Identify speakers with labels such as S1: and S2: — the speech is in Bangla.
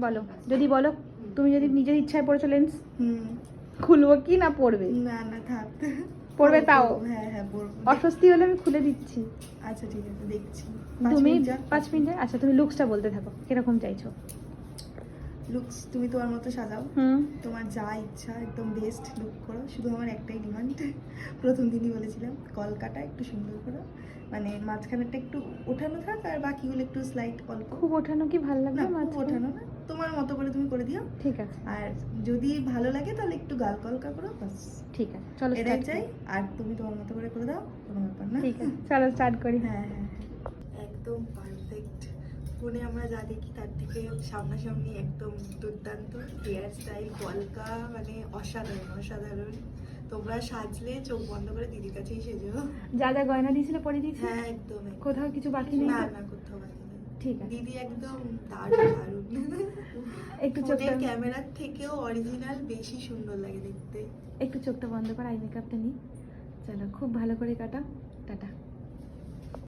S1: বলো, যদি বলো তুমি যদি নিজের ইচ্ছায় পড়েছো লেন্স, খুলবো কি না পড়বে?
S2: না না থাক,
S1: পড়বে তাও?
S2: হ্যাঁ হ্যাঁ পড়বো।
S1: অস্বস্তি হলে আমি খুলে দিচ্ছি।
S2: আচ্ছা ঠিক আছে, দেখছি।
S1: তুমি 5 মিনিটে। আচ্ছা তুমি লুকসটা বলতে থাকো, কিরকম চাইছো?
S2: লুকস তুমি তোমার মতো সাজাও,
S1: হুম।
S2: তোমার যা ইচ্ছা একদম বেস্ট লুক করো। শুধু আমার একটাই ডিমান্ড, প্রথম দিনই বলেছিলাম, কলকাটা একটু সুন্দর করো, মানে মাঝখানেরটা একটু ওঠানো থাক আর বাকিগুলো একটু স্লাইট অল্প।
S1: খুব ওঠানো কি ভালো লাগবে?
S2: না খুব ওঠানো না, তোমার মতো করে তুমি করে দিও।
S1: ঠিক আছে।
S2: আর যদি ভালো লাগে তাহলে একটু গাল কলকা করো, বাস।
S1: ঠিক আছে চলো
S2: এটাই
S1: start
S2: চাই।
S1: করি।
S2: আর তুমি তোমার মতো করে দাও, কোনো ব্যাপার না।
S1: ঠিক আছে চলো স্টার্ট করি।
S2: হ্যাঁ হ্যাঁ একদম পারফেক্ট। ফোনে আমরা যা দেখি তার থেকে সামনাসামনি একদম দুর্দান্ত। হেয়ার স্টাইল কলকা, মানে অসাধারণ অসাধারণ। তোমরা সাজলে চোখ বন্ধ করে দিদির কাছেই সেজো।
S1: যা যা গয়না দিয়েছিল পরে দিয়েছি?
S2: হ্যাঁ একদম একদম।
S1: কোথাও কিছু বাকি নেই?
S2: না না কোথাও বাকি নেই।
S1: ঠিক আছে।
S2: দিদি একদম দারুণ দারুণ।
S1: একটু
S2: ফোনের
S1: চোখটা
S2: ক্যামেরার থেকেও অরিজিনাল বেশি সুন্দর লাগে দেখতে।
S1: একটু চোখটা বন্ধ করে আই মেকআপটা নিই। চলো খুব ভালো করে কাটা। টাটা।